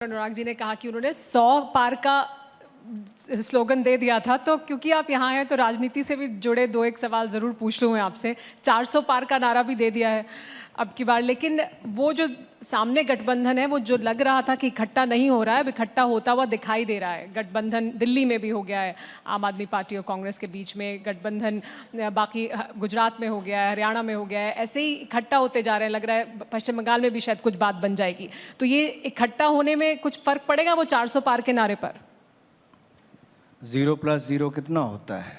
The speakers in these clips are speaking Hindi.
अनुराग जी ने कहा कि उन्होंने 100 पार का स्लोगन दे दिया था, तो क्योंकि आप यहाँ हैं तो राजनीति से भी जुड़े दो एक सवाल ज़रूर पूछ लूँ मैं आपसे। 400 पार का नारा भी दे दिया है अब की बार, लेकिन वो जो सामने गठबंधन है वो जो लग रहा था कि इकट्ठा नहीं हो रहा है, अब इकट्ठा होता हुआ दिखाई दे रहा है। गठबंधन दिल्ली में भी हो गया है, आम आदमी पार्टी और कांग्रेस के बीच में गठबंधन, बाकी गुजरात में हो गया है, हरियाणा में हो गया है, ऐसे ही इकट्ठा होते जा रहे हैं। लग रहा है पश्चिम बंगाल में भी शायद कुछ बात बन जाएगी। तो ये इकट्ठा होने में कुछ फ़र्क पड़ेगा वो 400 पार के नारे पर? 0 + 0 कितना होता है?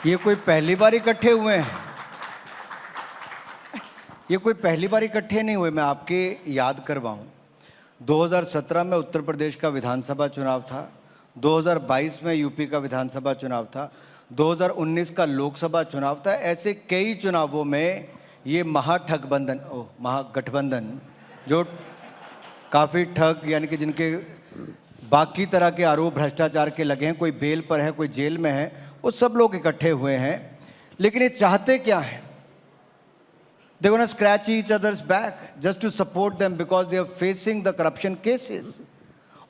ये कोई पहली बार इकट्ठे हुए हैं? ये कोई पहली बार इकट्ठे नहीं हुए। मैं आपके याद करवाऊं, 2017 में उत्तर प्रदेश का विधानसभा चुनाव था, 2022 में यूपी का विधानसभा चुनाव था, 2019 का लोकसभा चुनाव था। ऐसे कई चुनावों में ये महागठबंधन जो काफ़ी ठग यानी कि जिनके बाकी तरह के आरोप भ्रष्टाचार के लगे हैं, कोई बेल पर है, कोई जेल में है, वो सब लोग इकट्ठे हुए हैं। लेकिन ये चाहते क्या हैं? They're going to scratch each other's back just to support them because they are facing the corruption cases.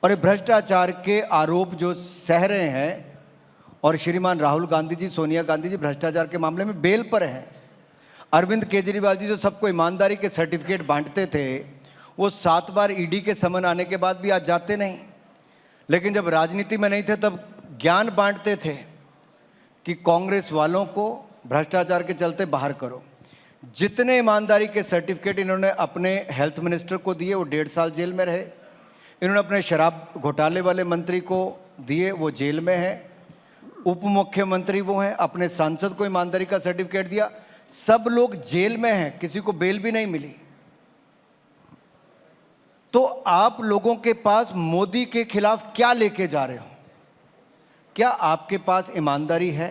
और ये भ्रष्टाचार के आरोप जो सह रहे हैं, और श्रीमान राहुल गांधी जी, सोनिया गांधी जी भ्रष्टाचार के मामले में बेल पर हैं। अरविंद केजरीवाल जी जो सबको ईमानदारी के सर्टिफिकेट बांटते थे, वो 7 बार ईडी के समन आने के बाद भी आज जाते नहीं। लेकिन जब राजनीति में नहीं थे तब ज्ञान बांटते थे कि कांग्रेस वालों को भ्रष्टाचार के चलते बाहर करो। जितने ईमानदारी के सर्टिफिकेट इन्होंने अपने हेल्थ मिनिस्टर को दिए, वो 1.5 साल जेल में रहे। इन्होंने अपने शराब घोटाले वाले मंत्री को दिए, वो जेल में है। उप मुख्यमंत्री वो हैं, अपने सांसद को ईमानदारी का सर्टिफिकेट दिया, सब लोग जेल में हैं, किसी को बेल भी नहीं मिली। तो आप लोगों के पास मोदी के खिलाफ क्या लेके जा रहे हो? क्या आपके पास ईमानदारी है?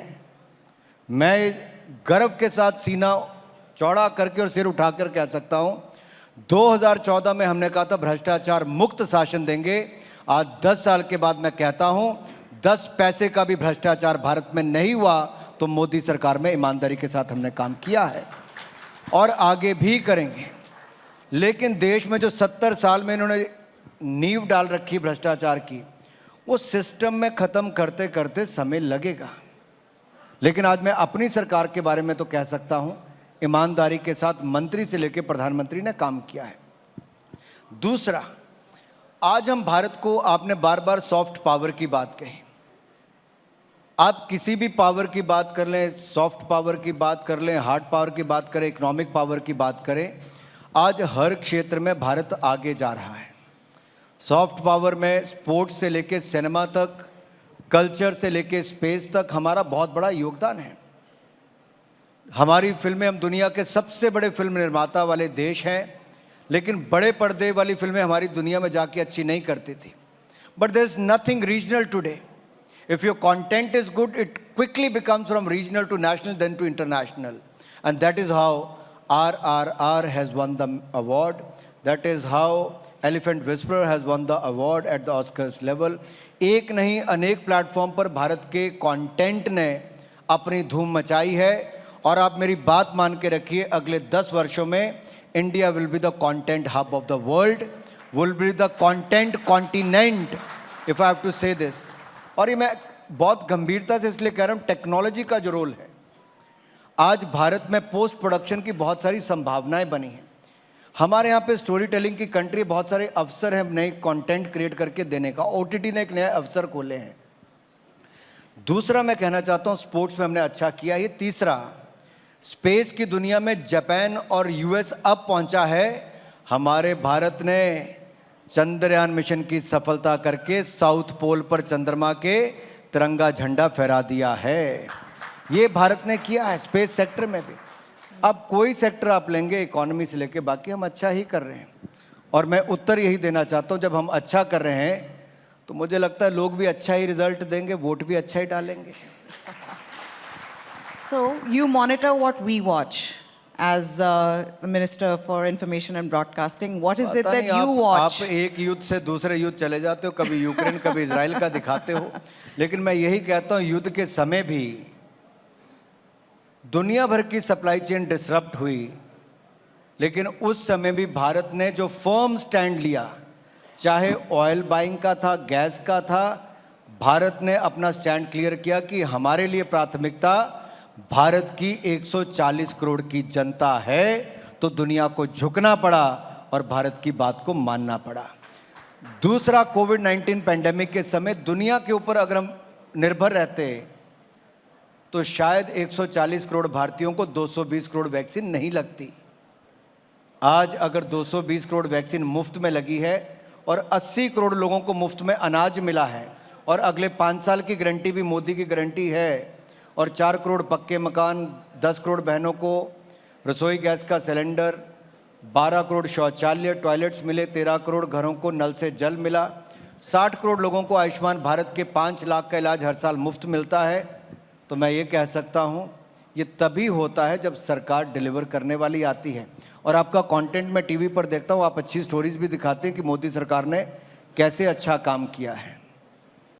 मैं गर्व के साथ सीना चौड़ा करके और सिर उठाकर कह सकता हूं, 2014 में हमने कहा था भ्रष्टाचार मुक्त शासन देंगे। आज 10 साल के बाद मैं कहता हूं 10 पैसे का भी भ्रष्टाचार भारत में नहीं हुआ, तो मोदी सरकार में ईमानदारी के साथ हमने काम किया है और आगे भी करेंगे। लेकिन देश में जो 70 साल में इन्होंने नींव डाल रखी भ्रष्टाचार की, वो सिस्टम में ख़त्म करते करते समय लगेगा। लेकिन आज मैं अपनी सरकार के बारे में तो कह सकता हूं, ईमानदारी के साथ मंत्री से लेकर प्रधानमंत्री ने काम किया है। दूसरा, आज हम भारत को, आपने बार बार सॉफ्ट पावर की बात कही। आप किसी भी पावर की बात कर लें, सॉफ्ट पावर की बात कर लें, हार्ड पावर की बात करें, इकोनॉमिक पावर की बात करें, आज हर क्षेत्र में भारत आगे जा रहा है। सॉफ्ट पावर में स्पोर्ट्स से लेके सिनेमा तक, कल्चर से लेके स्पेस तक हमारा बहुत बड़ा योगदान है। हमारी फिल्में, हम दुनिया के सबसे बड़े फिल्म निर्माता वाले देश हैं, लेकिन बड़े पर्दे वाली फिल्में हमारी दुनिया में जाके अच्छी नहीं करती थी। But there is nothing regional today. If your content is good, it quickly becomes from regional to national, then to international. And that is how RRR has won the award. That is how Elephant Whisperer has won the award at the Oscars level. एक नहीं अनेक प्लेटफॉर्म पर भारत के कंटेंट ने अपनी धूम मचाई है। और आप मेरी बात मान के रखिए, अगले 10 वर्षों में India will be the content hub of the world, will be the content continent, if I have to say this. और ये मैं बहुत गंभीरता से इसलिए कह रहा हूँ, टेक्नोलॉजी का जो रोल है, आज भारत में पोस्ट प्रोडक्शन की बहुत सारी संभावनाएं बनी हैं। हमारे यहाँ पे स्टोरी टेलिंग की कंट्री, बहुत सारे अवसर हैं नए कंटेंट क्रिएट करके देने का। ओटीटी ने एक नया अवसर खोले हैं। दूसरा मैं कहना चाहता हूँ, स्पोर्ट्स में हमने अच्छा किया। ये तीसरा, स्पेस की दुनिया में जापान और यूएस अब पहुँचा है। हमारे भारत ने चंद्रयान मिशन की सफलता करके साउथ पोल पर चंद्रमा के तिरंगा झंडा फहरा दिया है। ये भारत ने किया है स्पेस सेक्टर में भी। अब कोई सेक्टर आप लेंगे, इकोनॉमी से लेके बाकी, हम अच्छा ही कर रहे हैं। और मैं उत्तर यही देना चाहता हूँ, जब हम अच्छा कर रहे हैं तो मुझे लगता है लोग भी अच्छा ही रिजल्ट देंगे, वोट भी अच्छा ही डालेंगे। So you monitor what we watch. As the Minister for Information and Broadcasting, what is it that you watch? आप एक युद्ध से दूसरे युद्ध चले जाते हो, कभी यूक्रेन कभी इजराइल का दिखाते हो। लेकिन मैं यही कहता हूँ, युद्ध के समय भी दुनिया भर की सप्लाई चेन डिसरप्ट हुई, लेकिन उस समय भी भारत ने जो फर्म स्टैंड लिया, चाहे ऑयल बाइंग का था, गैस का था, भारत ने अपना स्टैंड क्लियर किया कि हमारे लिए प्राथमिकता भारत की 140 करोड़ की जनता है। तो दुनिया को झुकना पड़ा और भारत की बात को मानना पड़ा। दूसरा, कोविड-19 पैंडेमिक के समय दुनिया के ऊपर अगर हम निर्भर रहते तो शायद 140 करोड़ भारतीयों को 220 करोड़ वैक्सीन नहीं लगती। आज अगर 220 करोड़ वैक्सीन मुफ्त में लगी है और 80 करोड़ लोगों को मुफ्त में अनाज मिला है और अगले 5 साल की गारंटी भी मोदी की गारंटी है और 4 करोड़ पक्के मकान, 10 करोड़ बहनों को रसोई गैस का सिलेंडर, 12 करोड़ शौचालय टॉयलेट्स मिले, 13 करोड़ घरों को नल से जल मिला, 60 करोड़ लोगों को आयुष्मान भारत के 5 लाख का इलाज हर साल मुफ्त मिलता है, तो मैं ये कह सकता हूँ ये तभी होता है जब सरकार डिलीवर करने वाली आती है। और आपका कंटेंट मैं टीवी पर देखता हूँ, आप अच्छी स्टोरीज भी दिखाते हैं कि मोदी सरकार ने कैसे अच्छा काम किया है।